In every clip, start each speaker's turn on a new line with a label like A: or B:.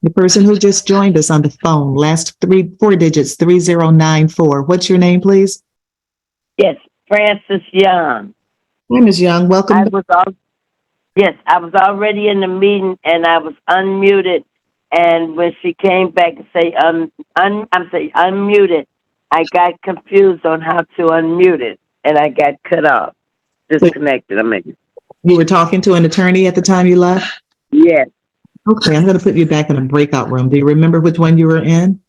A: The person who just joined us on the phone, last four digits, 3094. What's your name, please?
B: Yes, Francis Young.
A: Hi, Ms. Young. Welcome.
B: I was already in the meeting and I was unmuted. And when she came back and say unmuted, I got confused on how to unmute it, and I got cut off, disconnected.
A: You were talking to an attorney at the time you left?
B: Yes.
A: Okay, I'm going to put you back in a breakout room. Do you remember which one you were in?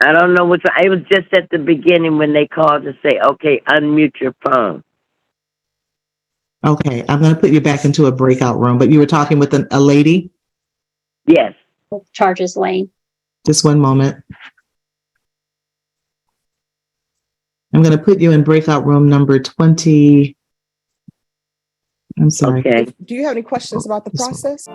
B: I don't know which one. It was just at the beginning when they called to say, okay, unmute your phone.
A: Okay, I'm going to put you back into a breakout room, but you were talking with a lady?
B: Yes.
C: Charges Lane.
A: Just one moment. I'm going to put you in breakout room number 20. I'm sorry.
B: Okay.
D: Do you have any questions about the process?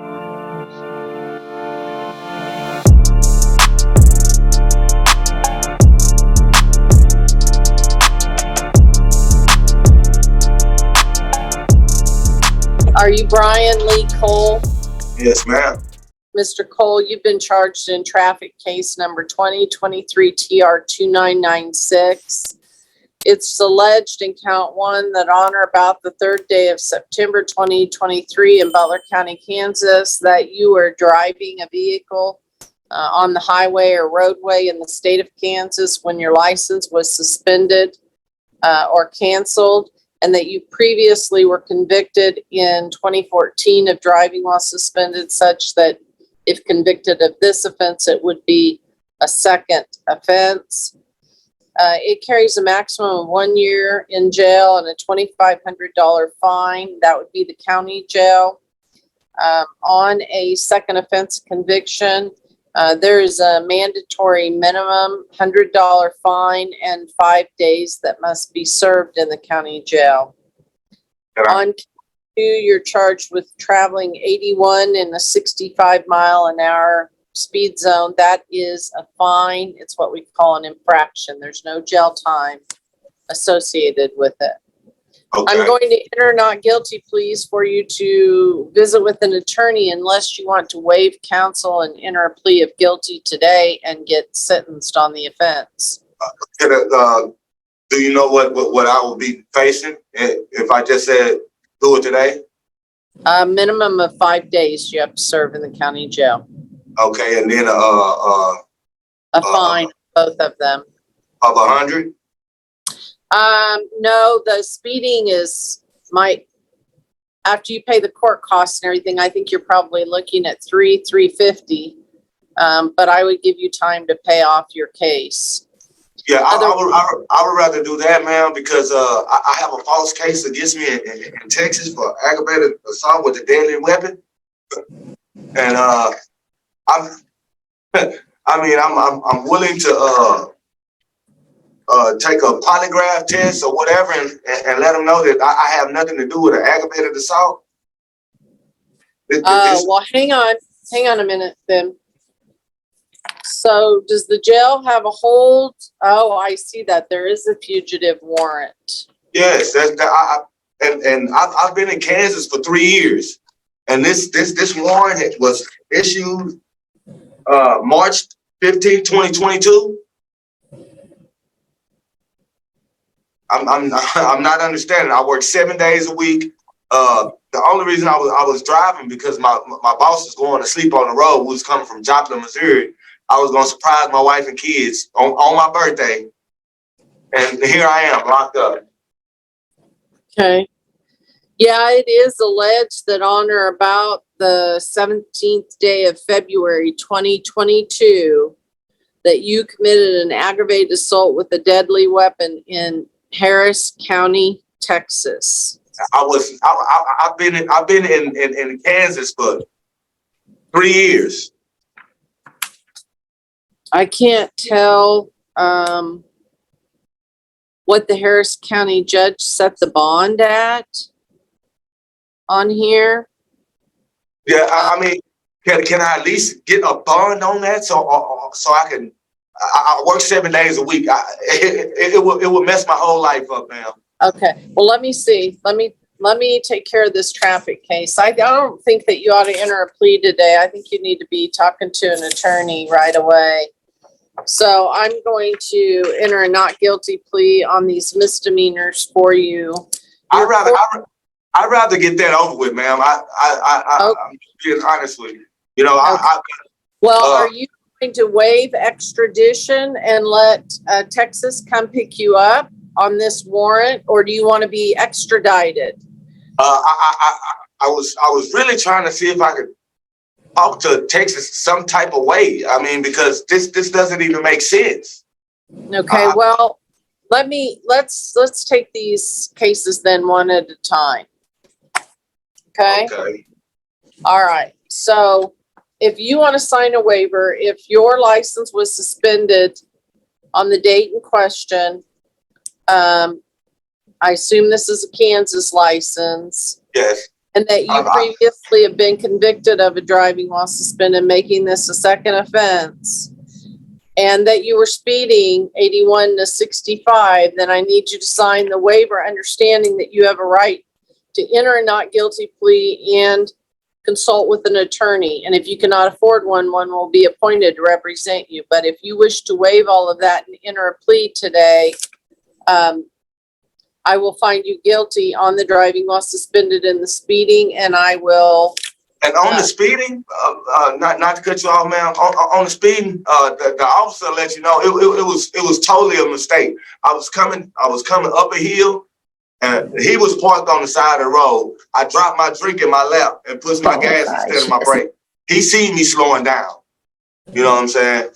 E: Are you Brian Lee Cole?
F: Yes, ma'am.
E: Mr. Cole, you've been charged in traffic case number 2023 TR 2996. It's alleged in count 1 that on or about the 3rd day of September 2023 in Butler County, Kansas, that you were driving a vehicle on the highway or roadway in the state of Kansas when your license was suspended or canceled, and that you previously were convicted in 2014 of driving while suspended, such that if convicted of this offense, it would be a second offense. It carries a maximum of 1 year in jail and a $2,500 fine. That would be the county jail. On a second offense conviction, there is a mandatory minimum $100 fine and 5 days that must be served in the county jail. On 2, you're charged with traveling 81 in a 65 mile an hour speed zone. That is a fine. It's what we call an infraction. There's no jail time associated with it.
F: Okay.
E: I'm going to enter not guilty pleas for you to visit with an attorney unless you want to waive counsel and enter a plea of guilty today and get sentenced on the offense.
F: Do you know what I will be facing if I just said do it today?
E: A minimum of 5 days you have to serve in the county jail.
F: Okay, and then
E: A fine, both of them.
F: of 100.
E: No, the speeding after you pay the court costs and everything, I think you're probably looking at $350. But I would give you time to pay off your case.
F: Yeah, I would rather do that, ma'am, because I have a false case against me in Texas for aggravated assault with a deadly weapon, and I'm willing to take a polygraph test or whatever and let them know that I have nothing to do with an aggravated assault.
E: Well, hang on a minute then. So does the jail have a hold? Oh, I see that. There is a fugitive warrant.
F: Yes, I've been in Kansas for 3 years, and this warrant was issued March 15, 2022. I'm not understanding. I work 7 days a week. The only reason I was driving because my boss was going to sleep on the road. We was coming from Joplin, Missouri. I was going to surprise my wife and kids on my birthday, and here I am locked up.
E: Okay. Yeah, it is alleged that on or about the 17th day of February 2022, that you committed an aggravated assault with a deadly weapon in Harris County, Texas.
F: I've been in Kansas for 3 years.
E: I can't tell what the Harris County judge set the bond at on here.
F: Yeah, I mean, can I at least get a bond on that so I can? I work 7 days a week. It will mess my whole life up, man.
E: Okay, well, let me see. Let me let me take care of this traffic case. I don't think that you ought to enter a plea today. I think you need to be talking to an attorney right away. So I'm going to enter a not guilty plea on these misdemeanors for you.
F: I'd rather get that over with, ma'am. I'm being honest with you. You know,
E: Well, are you going to waive extradition and let Texas come pick you up on this warrant, or do you want to be extradited?
F: I was really trying to see if I could talk to Texas some type of way. I mean, because this doesn't even make sense.
E: Okay, well, let's take these cases then one at a time. Okay?
F: Okay.
E: All right. So if you want to sign a waiver, if your license was suspended on the date in question, I assume this is a Kansas license.
F: Yes.
E: And that you previously have been convicted of a driving while suspended, making this a second offense, and that you were speeding 81 to 65, then I need you to sign the waiver, understanding that you have a right to enter a not guilty plea and consult with an attorney. And if you cannot afford one, one will be appointed to represent you. But if you wish to waive all of that and enter a plea today, I will find you guilty on the driving while suspended and the speeding, and I will.
F: And on the speeding, not to cut you off, ma'am. On the speeding, the officer let you know it was totally a mistake. I was coming up a hill, and he was parked on the side of the road. I dropped my drink in my lap and pushed my gas instead of my brake. He seen me slowing down. You know what I'm saying?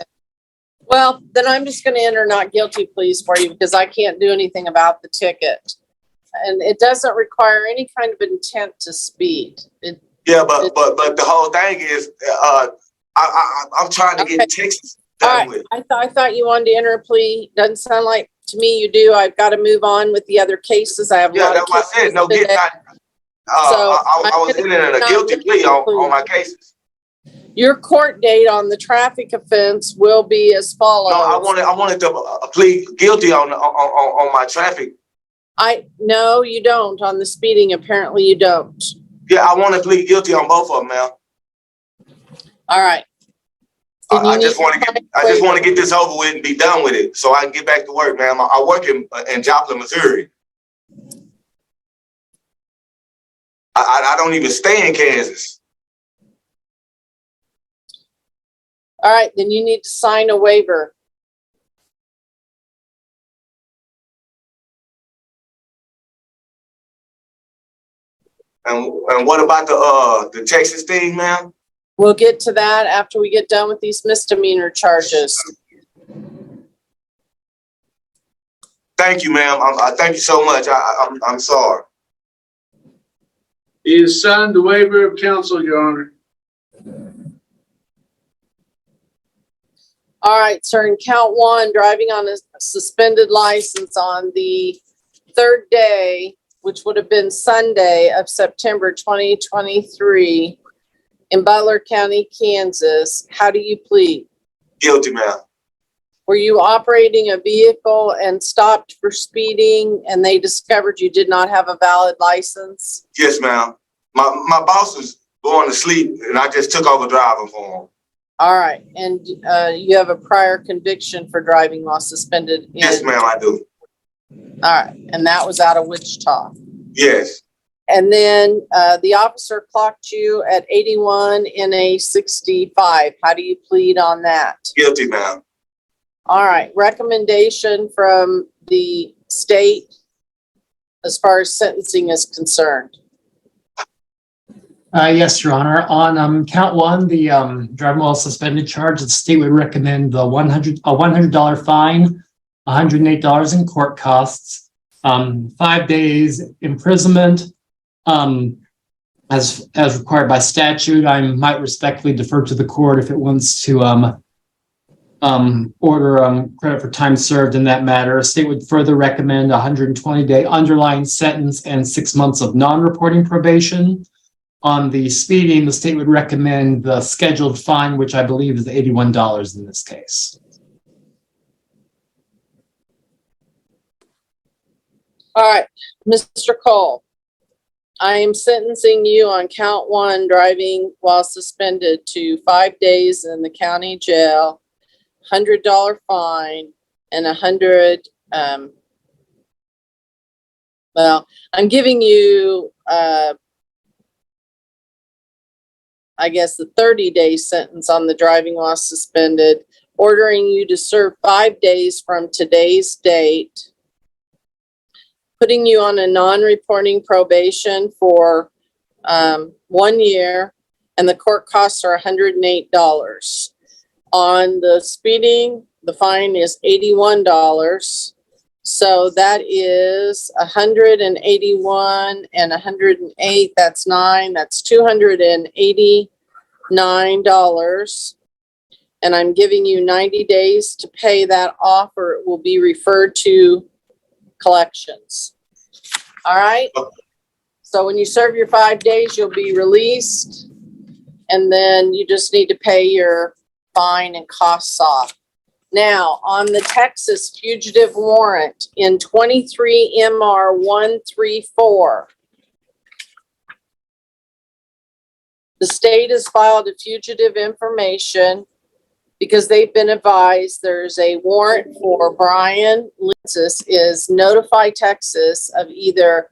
E: Well, then I'm just going to enter not guilty pleas for you because I can't do anything about the ticket. And it doesn't require any kind of intent to speed.
F: Yeah, but the whole thing is, I'm trying to get Texas done with.
E: I thought you wanted to enter a plea. Doesn't sound like to me you do. I've got to move on with the other cases. I have a lot of
F: that's what I said. No,
E: today.
F: I was entering a guilty plea on my cases.
E: Your court date on the traffic offense will be as follows.
F: No, I wanted to plead guilty on my traffic.
E: No, you don't. On the speeding, apparently you don't.
F: Yeah, I want to plead guilty on both of them, ma'am.
E: All right.
F: I just want to get this over with and be done with it, so I can get back to work, ma'am. I work in Joplin, Missouri. I don't even stay in Kansas.
E: All right, then you need to sign a waiver.
F: And what about the Texas thing, ma'am?
E: We'll get to that after we get done with these misdemeanor charges.
F: Thank you, ma'am. Thank you so much. I'm sorry.
C: He has signed the waiver of counsel, Your Honor.
E: All right, sir, in count one, driving on a suspended license on the third day, which would have been Sunday of September 2023 in Butler County, Kansas. How do you plead?
F: Guilty, ma'am.
E: Were you operating a vehicle and stopped for speeding and they discovered you did not have a valid license?
F: Yes, ma'am. My boss was going to sleep and I just took over driving for him.
E: All right, and you have a prior conviction for driving while suspended?
F: Yes, ma'am, I do.
E: All right, and that was out of Wichita?
F: Yes.
E: And then the officer clocked you at 81 in a 65. How do you plead on that?
F: Guilty, ma'am.
E: All right, recommendation from the state as far as sentencing is concerned.
G: Yes, Your Honor. On count one, the driving while suspended charge, the state would recommend the $100 fine, $108 in court costs, 5 days imprisonment, as required by statute. I might respectfully defer to the court if it wants to order credit for time served in that matter. The state would further recommend a 120-day underlying sentence and 6 months of non-reporting probation. On the speeding, the state would recommend the scheduled fine, which I believe is $81 in this case.
E: All right, Mr. Cole. I am sentencing you on count 1, driving while suspended, to 5 days in the county jail, $100 fine, and well, I'm giving you, I guess, the 30-day sentence on the driving while suspended, ordering you to serve 5 days from today's date, putting you on a non-reporting probation for 1 year, and the court costs are $108. On the speeding, the fine is $81. So that is 181 and 108, that's 9, that's $289. And I'm giving you 90 days to pay that off, or it will be referred to collections. All right? So when you serve your 5 days, you'll be released. And then you just need to pay your fine and costs off. Now, on the Texas fugitive warrant in 23 MR 134, the state has filed a fugitive information because they've been advised there's a warrant for Brian Linsis, is notify Texas of either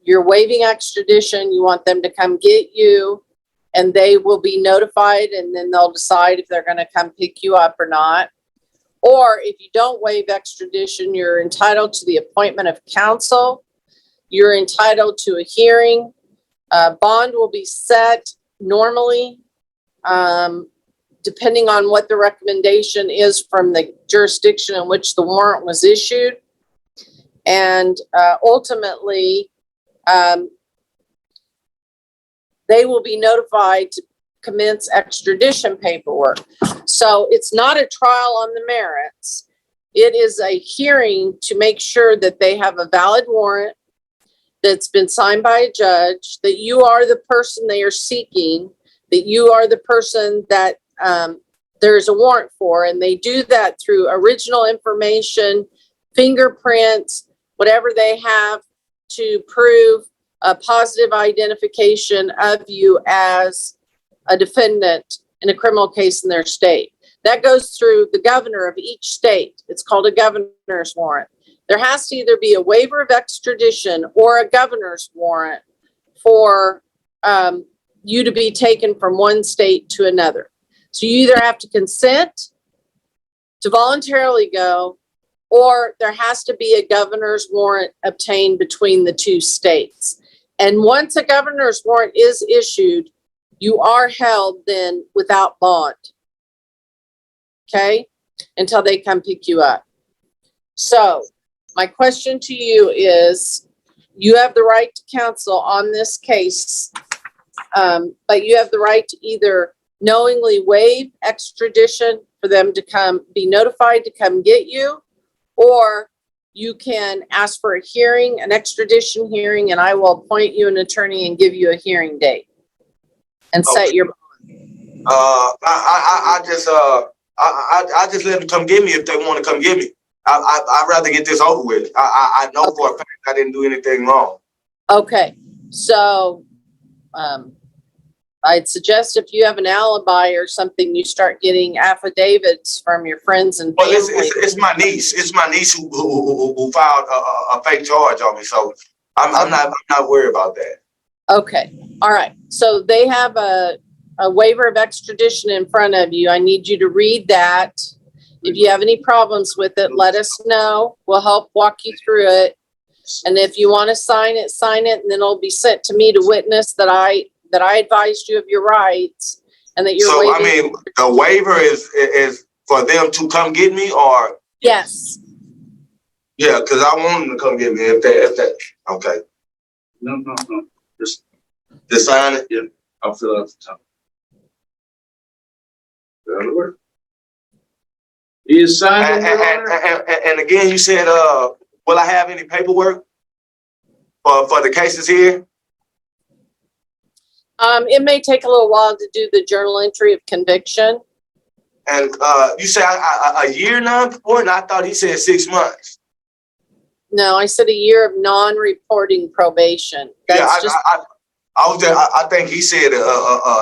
E: you're waiving extradition, you want them to come get you, and they will be notified, and then they'll decide if they're going to come pick you up or not. Or if you don't waive extradition, you're entitled to the appointment of counsel. You're entitled to a hearing. Bond will be set normally, depending on what the recommendation is from the jurisdiction in which the warrant was issued. And ultimately, they will be notified to commence extradition paperwork. So it's not a trial on the merits. It is a hearing to make sure that they have a valid warrant that's been signed by a judge, that you are the person they are seeking, that you are the person that there's a warrant for. And they do that through original information, fingerprints, whatever they have to prove a positive identification of you as a defendant in a criminal case in their state. That goes through the governor of each state. It's called a governor's warrant. There has to either be a waiver of extradition or a governor's warrant for you to be taken from one state to another. So you either have to consent to voluntarily go, or there has to be a governor's warrant obtained between the two states. And once a governor's warrant is issued, you are held then without bond, okay, until they come pick you up. So my question to you is, you have the right to counsel on this case, but you have the right to either knowingly waive extradition for them to come, be notified to come get you, or you can ask for a hearing, an extradition hearing, and I will appoint you an attorney and give you a hearing date and set your bond.
F: I just let them come get me if they want to come get me. I'd rather get this over with. I know for a fact I didn't do anything wrong.
E: Okay, so I'd suggest if you have an alibi or something, you start getting affidavits from your friends and family.
F: Well, it's my niece. It's my niece who filed a fake charge on me. So I'm not worried about that.
E: Okay, all right. So they have a waiver of extradition in front of you. I need you to read that. If you have any problems with it, let us know. We'll help walk you through it. And if you want to sign it, and then it'll be sent to me to witness that I advised you of your rights and that you're
F: So,
E: waiving.
F: I mean, the waiver is for them to come get me, or?
E: Yes.
F: Yeah, because I want them to come get me if they, okay.
C: No.
F: Just sign it?
C: Yeah, I'll fill out the top. That'll work. He is signed, Your Honor.
F: And again, you said, will I have any paperwork for the cases here?
E: It may take a little while to do the journal entry of conviction.
F: And you said a year now, and I thought he said 6 months.
E: No, I said a year of non-reporting probation.
F: Yeah,
E: That's just,
F: I was there. I think he said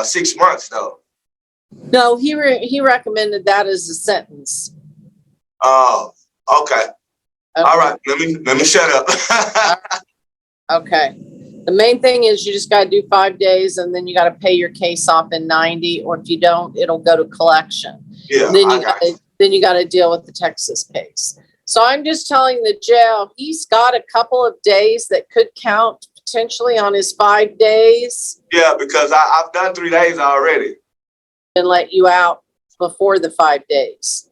F: 6 months though.
E: no, he recommended that as a sentence.
F: Oh, okay. All right. Let me shut up.
E: Okay. The main thing is you just gotta do 5 days and then you gotta pay your case off in 90, or if you don't, it'll go to collection.
F: Yeah,
E: Then
F: I got you.
E: then you gotta deal with the Texas case. So I'm just telling the jail, he's got a couple of days that could count potentially on his 5 days
F: Yeah, because I've done 3 days already.
E: and let you out before the 5 days.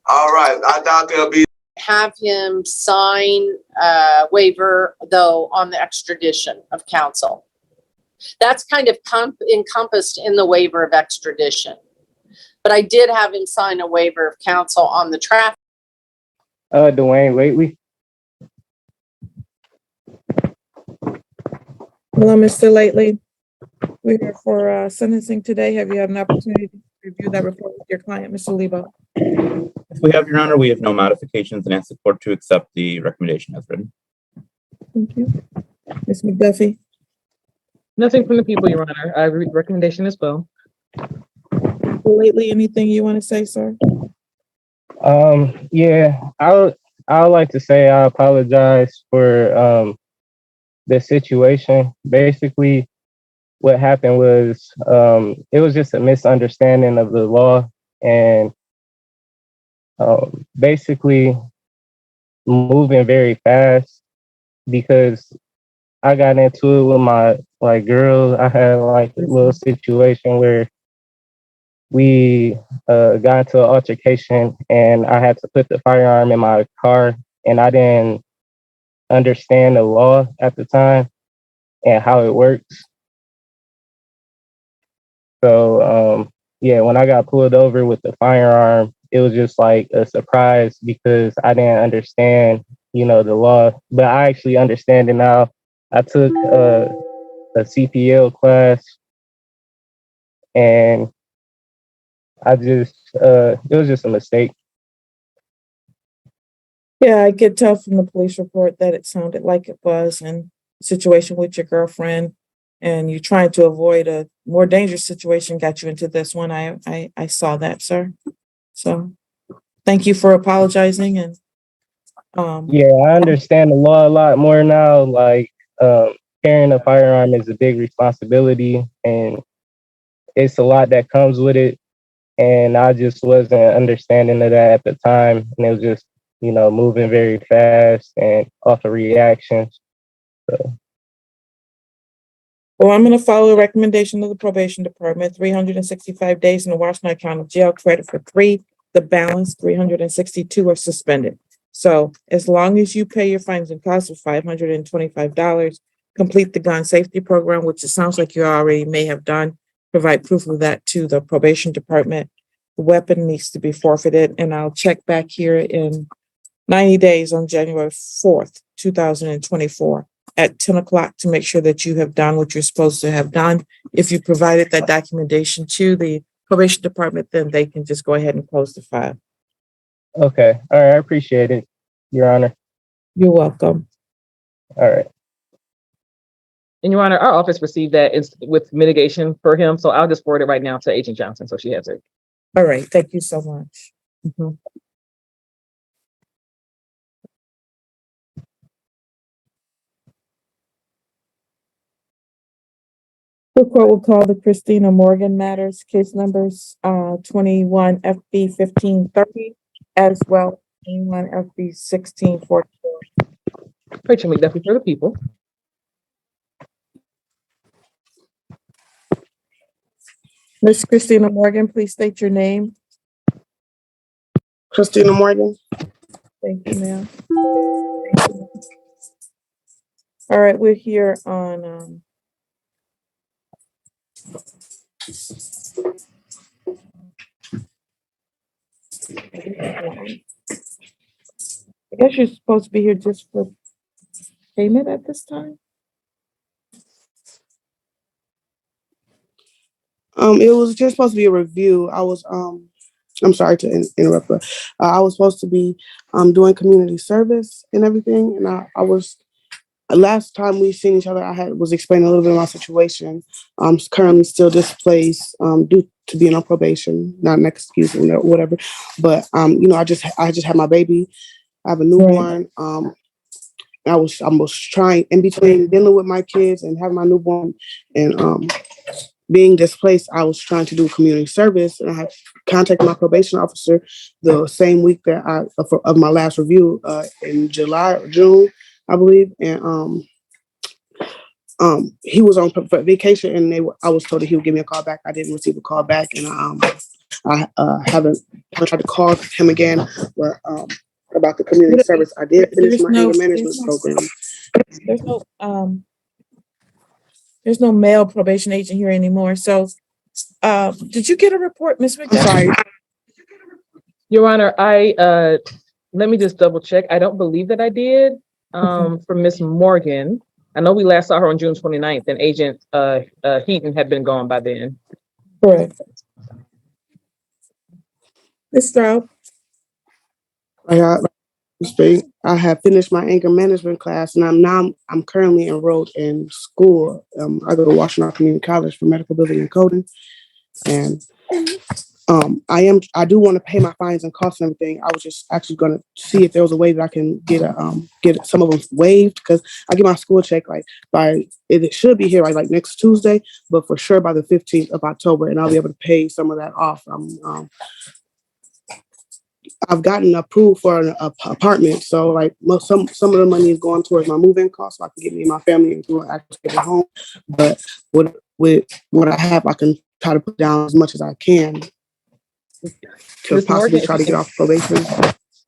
F: All right. I doubt there'll be.
E: Have him sign a waiver though on the extradition of counsel. That's kind of encompassed in the waiver of extradition. But I did have him sign a waiver of counsel on the traffic.
H: Dwayne lately.
D: Hello, Mr. Lately. We're here for sentencing today. Have you had an opportunity to review that report with your client, Mr. Lebo?
I: If we have, Your Honor, we have no modifications and ask the court to accept the recommendation as written.
D: Thank you. Ms. McDuffie?
J: Nothing from the people, Your Honor. I read the recommendation as well.
D: Lately, anything you want to say, sir?
H: Yeah, I would like to say I apologize for the situation. Basically, what happened was it was just a misunderstanding of the law, and basically moving very fast because I got into it with my girl. I had like a little situation where we got into an altercation and I had to put the firearm in my car, and I didn't understand the law at the time and how it works. So yeah, when I got pulled over with the firearm, it was just like a surprise because I didn't understand, the law, but I actually understand it now. I took a CPL class, and I just it was just a mistake.
D: Yeah, I could tell from the police report that it sounded like it was in a situation with your girlfriend, and you trying to avoid a more dangerous situation got you into this one. I saw that, sir. So thank you for apologizing, and
H: Yeah, I understand the law a lot more now. Like carrying a firearm is a big responsibility, and it's a lot that comes with it. And I just wasn't understanding of that at the time, and it was just moving very fast and off of reactions. So
D: well, I'm going to follow the recommendation of the probation department. 365 days in the Washington County Jail, credit for 3. The balance 362 are suspended. So as long as you pay your fines and costs of $525, complete the gun safety program, which it sounds like you already may have done, provide proof of that to the probation department. The weapon needs to be forfeited, and I'll check back here in 90 days on January 4th, 2024 at 10 o'clock to make sure that you have done what you're supposed to have done. If you provided that documentation to the probation department, then they can just go ahead and close the file.
H: okay, all right, I appreciate it, Your Honor.
D: You're welcome.
H: All right.
J: And Your Honor, our office received that with mitigation for him, so I'll just forward it right now to Agent Johnson, so she has it.
D: All right. Thank you so much. Mhm. The court will call the Christina Morgan matters, case numbers 21 FB 1530, as well as 21 FB 1644.
J: Rachel McDuffie for the people.
D: Miss Christina Morgan, please state your name.
K: Christina Morgan.
D: Thank you, ma'am. Thank you. All right, we're here on I guess you're supposed to be here just for payment at this time.
K: It was just supposed to be a review. I was I'm sorry to interrupt, but I was supposed to be doing community service and everything, and I was. Last time we seen each other, was explaining a little bit of my situation. I'm currently still displaced due to being on probation, not an excuse or whatever. But I just had my baby. I have a newborn. I was trying in between dealing with my kids and having my newborn and being displaced. I was trying to do community service, and I had contacted my probation officer the same week that of my last review in July or June, I believe, and he was on vacation, and I was told that he would give me a call back. I didn't receive a call back, and I haven't tried to call him again, but about the community service, I did finish my anger management program.
D: There's no male probation agent here anymore. So, did you get a report, Ms.
K: I'm
D: McDowell?
K: sorry.
J: Your Honor, let me just double check. I don't believe that I did, for Miss Morgan. I know we last saw her on June 29th, and Agent, Heaton had been gone by then.
D: Correct. Ms. Stroud?
K: I have finished my anger management class, and I'm currently enrolled in school. I go to Washington Community College for medical billing and coding, and I do want to pay my fines and costs and everything. I was just actually going to see if there was a way that I can get some of them waived, because I get my school check it should be here like next Tuesday, but for sure by the 15th of October, and I'll be able to pay some of that off. I've gotten approved for an apartment, so like some of the money is going towards my moving costs, so I can get me and my family into an actual home. But with what I have, I can try to put down as much as I can to
J: Ms.
K: possibly
J: Morgan,
K: try to get off probation.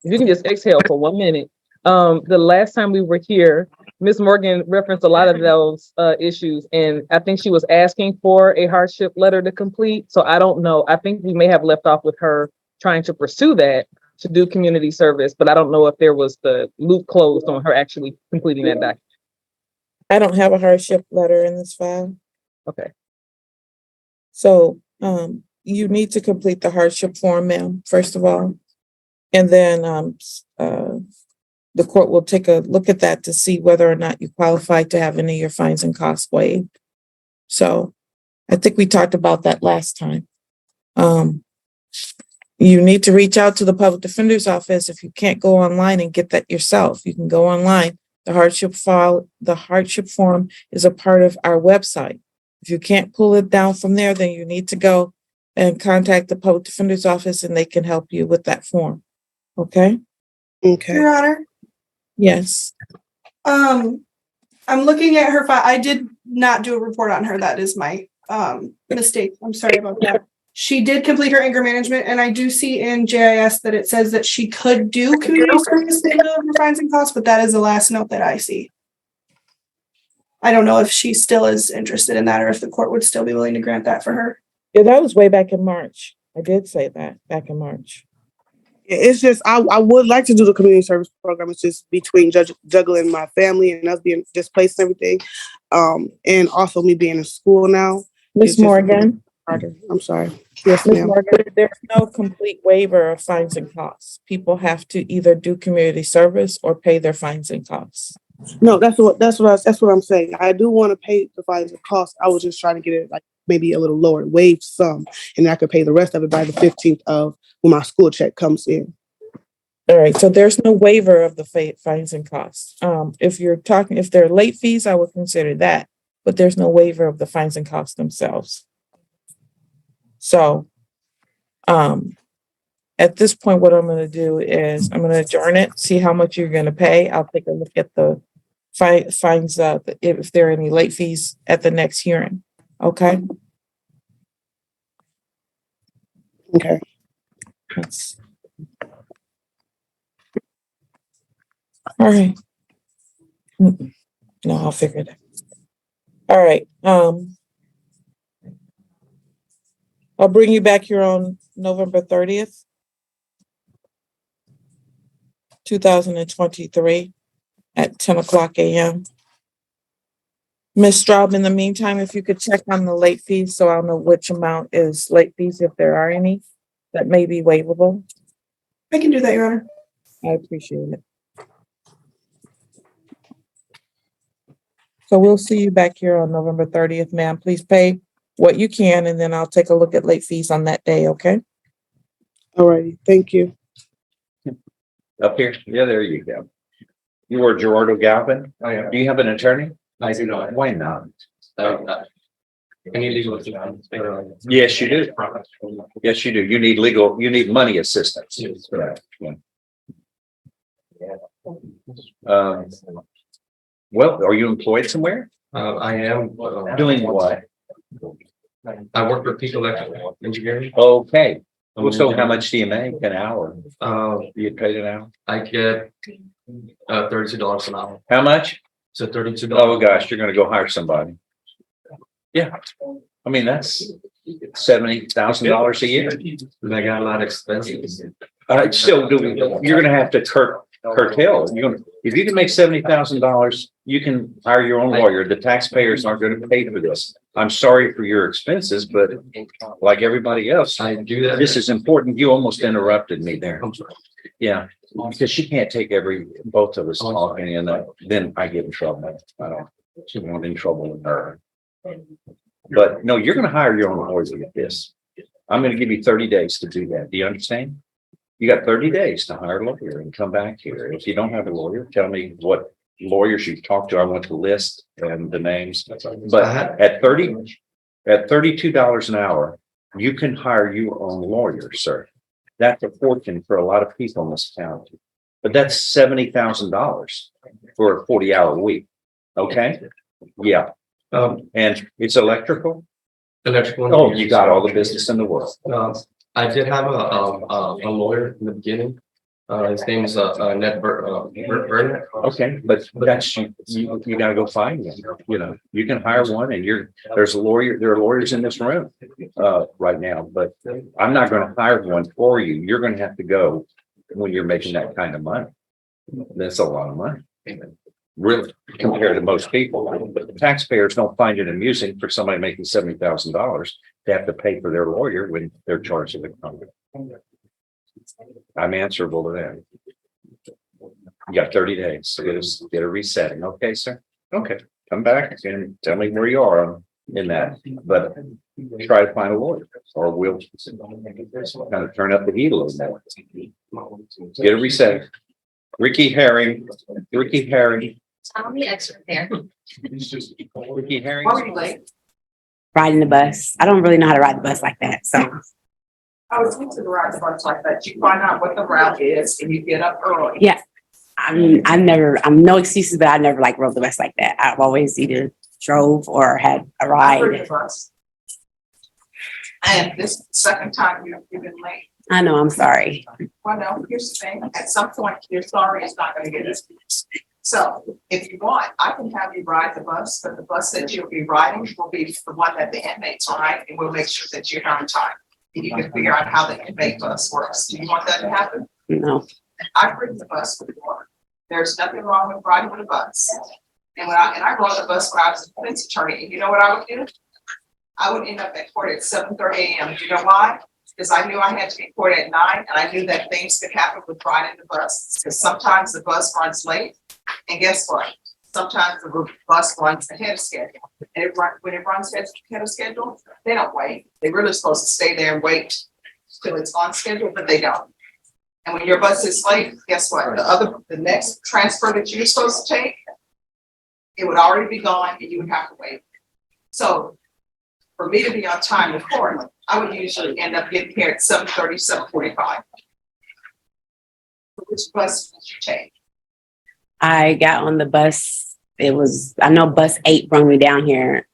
J: if you can just exhale for 1 minute. The last time we were here, Ms. Morgan referenced a lot of those issues, and I think she was asking for a hardship letter to complete. So I don't know. I think we may have left off with her trying to pursue that to do community service, but I don't know if there was the loop closed on her actually completing that document.
D: I don't have a hardship letter in this file.
J: Okay.
D: So, you need to complete the hardship form, ma'am, first of all. And then, the court will take a look at that to see whether or not you qualify to have any of your fines and costs waived. So I think we talked about that last time. You need to reach out to the public defender's office. If you can't go online and get that yourself, you can go online. The hardship form is a part of our website. If you can't pull it down from there, then you need to go and contact the public defender's office, and they can help you with that form. Okay?
K: Okay.
L: Your Honor,
D: Yes.
L: I'm looking at her file. I did not do a report on her. That is my mistake. I'm sorry about that. She did complete her anger management, and I do see in JIS that it says that she could do community service in lieu of her fines and costs, but that is the last note that I see. I don't know if she still is interested in that, or if the court would still be willing to grant that for her.
D: Yeah, that was way back in March. I did say that back in March.
K: It's just I would like to do the community service program. It's just between juggling my family and us being displaced and everything, and also me being in school now.
D: Ms. Morgan?
K: I'm sorry. Yes,
D: Ms.
K: ma'am.
D: Morgan, there's no complete waiver of fines and costs. People have to either do community service or pay their fines and costs.
K: No, that's what I'm saying. I do want to pay the fines and costs. I was just trying to get it like maybe a little lower, waive some, and I could pay the rest of it by the 15th of when my school check comes in.
D: All right, so there's no waiver of the fines and costs. If there are late fees, I would consider that, but there's no waiver of the fines and costs themselves. So, at this point, what I'm going to do is I'm going to adjourn it, see how much you're going to pay. I'll take a look at the fines, if there are any late fees at the next hearing. Okay?
K: Okay.
D: All right. No, I'll figure it out. All right. I'll bring you back here on November 30th, 2023 at 10:00 a.m. Ms. Straub, in the meantime, if you could check on the late fees so I'll know which amount is late fees if there are any. that may be waivable?
L: I can do that, Your Honor.
D: I appreciate it. So we'll see you back here on November 30th, ma'am. Please pay what you can, and then I'll take a look at late fees on that day, okay?
K: Alrighty, thank you.
M: Up here? Yeah, there you go. You are Gerardo Galvin? Oh, yeah. Do you have an attorney? I do not. Why not? Yes, you do. Yes, you do. You need money assistance. Well, are you employed somewhere?
N: I am.
M: Doing what?
N: I work for Peak Electrical Engineering.
M: Okay. Well, so how much do you make an hour?
N: Do
M: you get paid an hour?
N: I get $32 an hour.
M: How much?
N: So $32.
M: Oh, gosh, you're gonna go hire somebody. Yeah. I mean, that's $70,000 a year.
N: I got a lot of expenses.
M: Still doing, you're gonna have to curtail. If you can make $70,000, you can hire your own lawyer. The taxpayers aren't gonna pay for this. I'm sorry for your expenses, but like everybody else,
N: I do that.
M: this is important. You almost interrupted me there.
N: I'm sorry.
M: Yeah, because she can't take both of us talking, and then I get in trouble. I don't want in trouble with her. But no, you're gonna hire your own lawyer to get this. I'm gonna give you 30 days to do that. Do you understand? You got 30 days to hire a lawyer and come back here. If you don't have a lawyer, tell me what lawyers you've talked to. I want the list and the names. But at $32 an hour, you can hire your own lawyer, sir. That's a fortune for a lot of people in this county. But that's $70,000 for a 40-hour week. Okay? Yeah. And it's electrical?
N: Electrical.
M: Oh, you got all the business in the world.
N: I did have a lawyer in the beginning. His name is Ned Burnett.
M: Okay, but that's you gotta go find them. You know, you can hire one, and there are lawyers in this room right now, but I'm not gonna hire one for you. You're gonna have to go when you're making that kind of money. That's a lot of money. Really, compared to most people. But the taxpayers don't find it amusing for somebody making $70,000 to have to pay for their lawyer when they're charged with a company. I'm answerable to them. You got 30 days to get a resetting. Okay, sir? Okay, come back and tell me where you are in that, but try to find a lawyer, or we'll kind of turn up the heat a little more. Get a reset. Ricky Herring.
O: Tell me extra there.
M: Ricky Herring.
O: Riding the bus. I don't really know how to ride the bus like that, so.
P: I was into the ride the bus like that. You find out what the route is and you get up early.
O: Yeah. I'm no excuses, but I never like rode the bus like that. I've always either drove or had a
P: I've ridden
O: ride.
P: the bus. And this is the second time you've been late.
O: I know, I'm sorry.
P: Well, no, here's the thing. At some point, your sorry is not gonna get us. So if you want, I can have you ride the bus, but the bus that you'll be riding will be the one that the inmates ride, and we'll make sure that you're on time. And you can figure out how the inmate bus works. Do you want that to happen?
O: No.
P: I've ridden the bus before. There's nothing wrong with riding the bus. And I rode the bus when I was a defense attorney, and you know what I would do? I would end up at court at 7:30 a.m. Do you know why? Because I knew I had to be in court at 9, and I knew that things could happen with riding the bus. Because sometimes the bus runs late, and guess what? Sometimes the bus runs ahead of schedule. And when it runs ahead of schedule, they don't wait. They're really supposed to stay there and wait till it's on schedule, but they don't. And when your bus is late, guess what? The next transfer that you're supposed to take, it would already be gone, and you would have to wait. So for me to be on time in court, I would usually end up getting here at 7:30, 7:45. Which bus did you take?
O: I got on the bus. I know bus 8 brought me down here.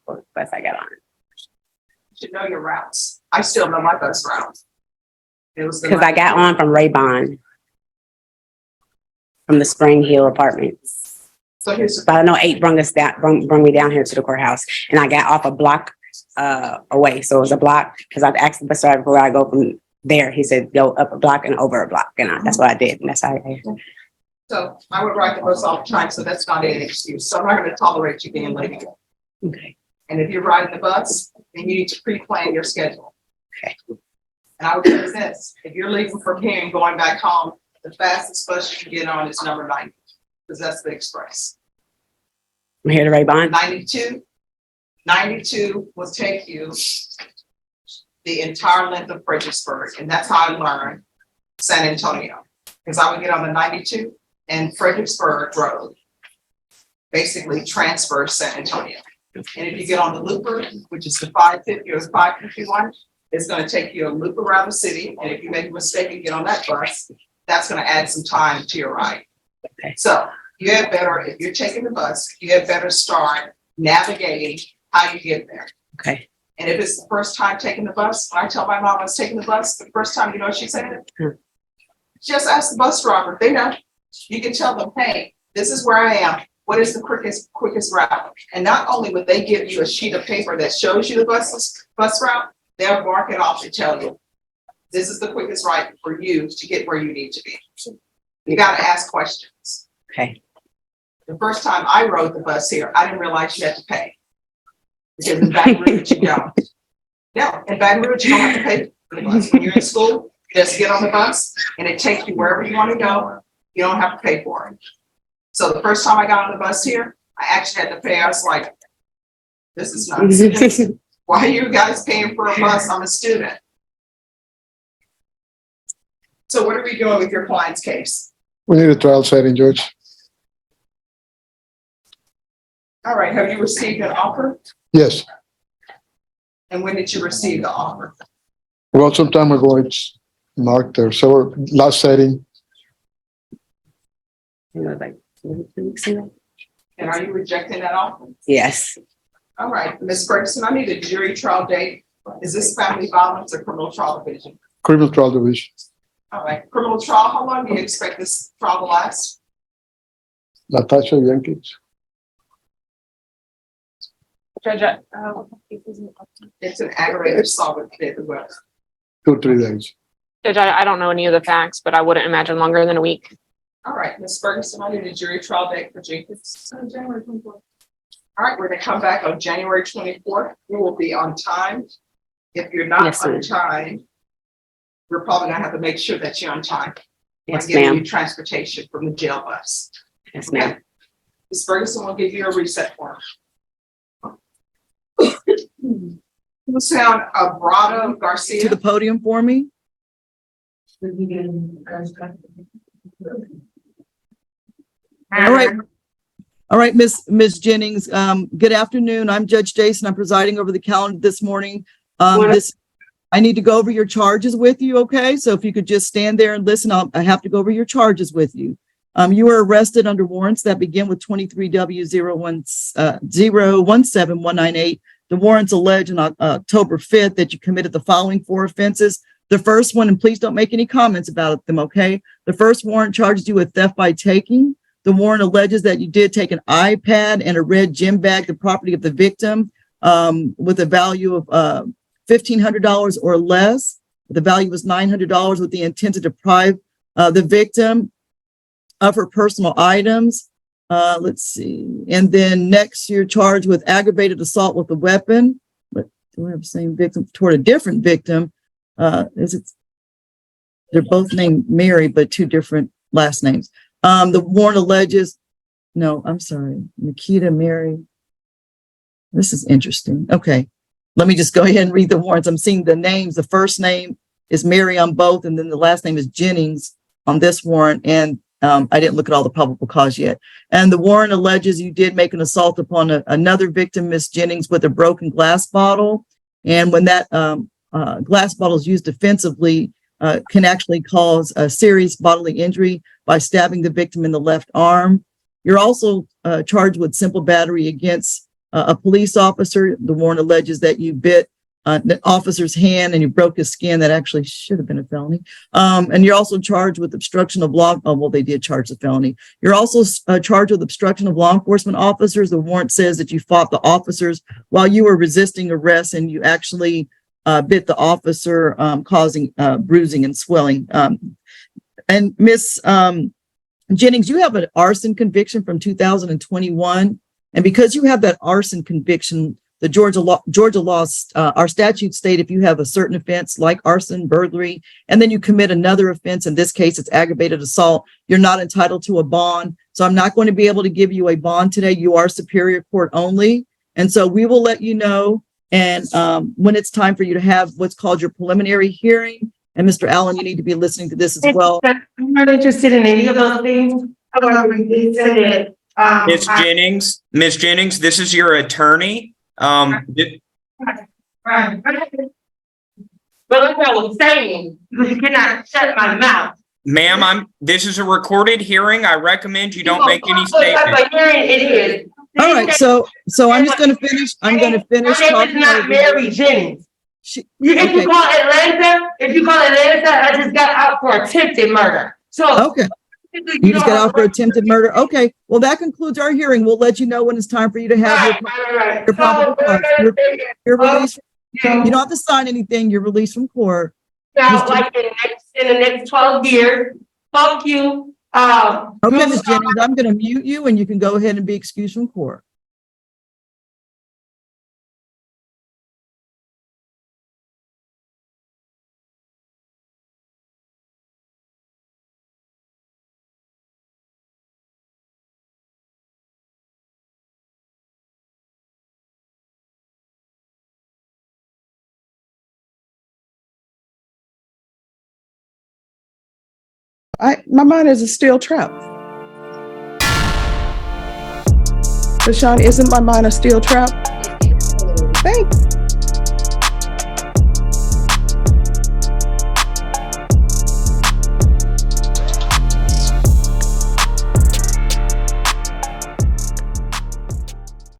O: What bus I got on?
P: You should know your routes. I still know my bus routes. It was
O: Because I got on from Raybon, from the Spring Hill Apartments.
P: So here's
O: But I know 8 brought me down here to the courthouse, and I got off a block away. So it was a block because I'd asked the bus driver before I go from there. He said go up a block and over a block, and that's what I did. And that's how I.
P: So I would ride the bus all the time, so that's not an excuse. So I'm not going to tolerate you being late.
O: Okay.
P: And if you're riding the bus, then you need to pre-plan your schedule.
O: Okay.
P: And I would tell you this, if you're leaving from here and going back home, the fastest bus you can get on is number 90, because that's the express.
O: I'm here to write bond.
P: 92 will take you the entire length of Fredericksburg, and that's how I learned San Antonio. Because I would get on the 92 and Fredericksburg Road, basically transfers San Antonio. And if you get on the looper, which is the 550 or 551, it's gonna take you a loop around the city, and if you make a mistake and get on that bus, that's gonna add some time to your ride.
O: Okay.
P: So you had better, if you're taking the bus, you had better start navigating how you get there.
O: Okay.
P: And if it's the first time taking the bus, when I tell my mom I was taking the bus, the first time, you know what she said? Just ask the bus driver, they know. You can tell them, hey, this is where I am. What is the quickest route? And not only would they give you a sheet of paper that shows you the bus route, they'll mark it off to tell you, this is the quickest route for you to get where you need to be. You gotta ask questions.
O: Okay.
P: The first time I rode the bus here, I didn't realize you had to pay. Because in Baton Rouge, you don't. No, in Baton Rouge, you don't have to pay for the bus. When you're in school, just get on the bus and it takes you wherever you want to go. You don't have to pay for it. So the first time I got on the bus here, I actually had to pay. I was like, this is nuts. Why are you guys paying for a bus? I'm a student. So what are we doing with your client's case?
Q: We need a trial setting, Judge.
P: All right, have you received an offer?
Q: Yes.
P: And when did you receive the offer?
Q: Well, some time ago, it's marked there. So last setting,
O: Like 2 weeks ago.
P: And are you rejecting that offer?
O: Yes.
P: All right, Ms. Ferguson, I need a jury trial date. Is this family violence or criminal trial division?
Q: criminal trial division.
P: All right, criminal trial, how long do you expect this trial to last?
Q: Natasha Jenkins.
J: Judge,
P: It's an aggravated assault with death as well.
Q: 2 or 3 days.
R: Judge, I don't know any of the facts, but I wouldn't imagine longer than a week.
P: All right, Ms. Ferguson, I need a jury trial date for Jenkins. January 24th. All right, we're gonna come back on January 24th. We will be on time. If you're not
O: Yes,
P: on
O: ma'am.
P: time, we're probably gonna have to make sure that you're on time.
O: Yes,
P: We're giving
O: ma'am.
P: you transportation from the jail bus.
O: Yes, ma'am.
P: Ms. Ferguson will give you a reset form. We'll sound Brado Garcia.
S: To the podium for me. All right. All right, Miss Jennings, good afternoon. I'm Judge Jason. I'm presiding over the calendar this morning. I need to go over your charges with you, okay? So if you could just stand there and listen, I have to go over your charges with you. You were arrested under warrants that begin with 23W017198. The warrants allege on October 5th that you committed the following 4 offenses. The first one, and please don't make any comments about them, okay? The first warrant charges you with theft by taking. The warrant alleges that you did take an iPad and a red gym bag, the property of the victim, with a value of $1,500 or less. The value was $900 with the intent to deprive the victim of her personal items. Let's see. And then next, you're charged with aggravated assault with a weapon. But do I have the same victim toward a different victim? They're both named Mary, but 2 different last names. The warrant alleges, no, I'm sorry, Nikita Mary. This is interesting. Okay, let me just go ahead and read the warrants. I'm seeing the names. The first name is Mary on both, and then the last name is Jennings on this warrant. And I didn't look at all the probable cause yet. And the warrant alleges you did make an assault upon another victim, Miss Jennings, with a broken glass bottle. And when that glass bottle is used defensively, can actually cause a serious bodily injury by stabbing the victim in the left arm. You're also charged with simple battery against a police officer. The warrant alleges that you bit the officer's hand and you broke his skin. That actually should have been a felony. And you're also charged with obstruction of law. Oh, well, they did charge the felony. You're also charged with obstruction of law enforcement officers. The warrant says that you fought the officers while you were resisting arrest, and you actually bit the officer, causing bruising and swelling. And Miss Jennings, you have an arson conviction from 2021. And because you have that arson conviction, the Georgia laws, our statutes state if you have a certain offense like arson, burglary, and then you commit another offense, in this case, it's aggravated assault, you're not entitled to a bond. So I'm not going to be able to give you a bond today. You are Superior Court only. And so we will let you know. And when it's time for you to have what's called your preliminary hearing, and Mr. Allen, you need to be listening to this as well.
T: I'm not interested in any of those things.
U: Ms. Jennings, this is your attorney.
T: Right. But like I was saying, you cannot shut my mouth.
U: Ma'am, this is a recorded hearing. I recommend you don't make any statements.
T: It is.
S: All right, so I'm just going to finish. I'm going to finish
T: My name
S: talking.
T: is not Mary Jennings.
S: Okay.
T: If you call Atlanta, I just got out for attempted murder. So
S: Okay. You just got out for attempted murder. Okay. Well, that concludes our hearing. We'll let you know when it's time for you to have your probable cause. You're released. You don't have to sign anything. You're released from court.
T: now, like in the next 12 years, fuck you.
S: Okay, Ms. Jennings, I'm going to mute you and you can go ahead and be excused from court.
K: My mind is a steel trap. Rashawn, isn't my mind a steel trap? Thanks.